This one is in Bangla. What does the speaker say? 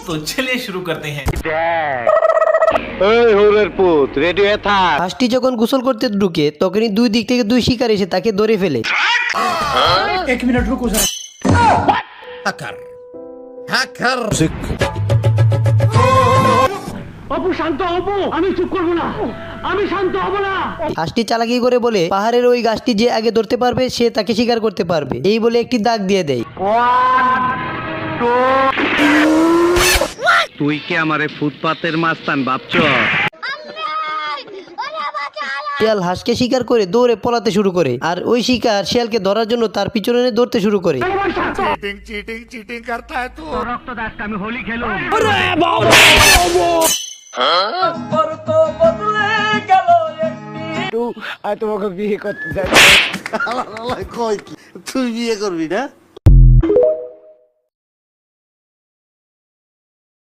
तो चलिए शुरू करते हैं। হাঁসটি যখন গোসল করতে ঢুকে তখনই দুই দিক থেকে দুই শিকার এসে তাকে ধরে ফেলে। হাঁসটি চালাকি করে বলে পাহাড়ের ওই গাছটি যে আগে ধরতে পারবে সে তাকে শিকার করতে পারবে, এই বলে একটি দাগ দিয়ে দেয়। তুই কি আমারে ফুটপাতের মাস্তান ভাবছ? শিয়াল হাঁসকে শিকার করে দৌড়ে পলাতে শুরু করে, আর ওই শিকার শিয়ালকে ধরার জন্য তার পিছনে দৌড়তে শুরু করে। আমি হোলি খেলো। তোমাকে বিয়ে করতে চাই। তুই বিয়ে করবি না?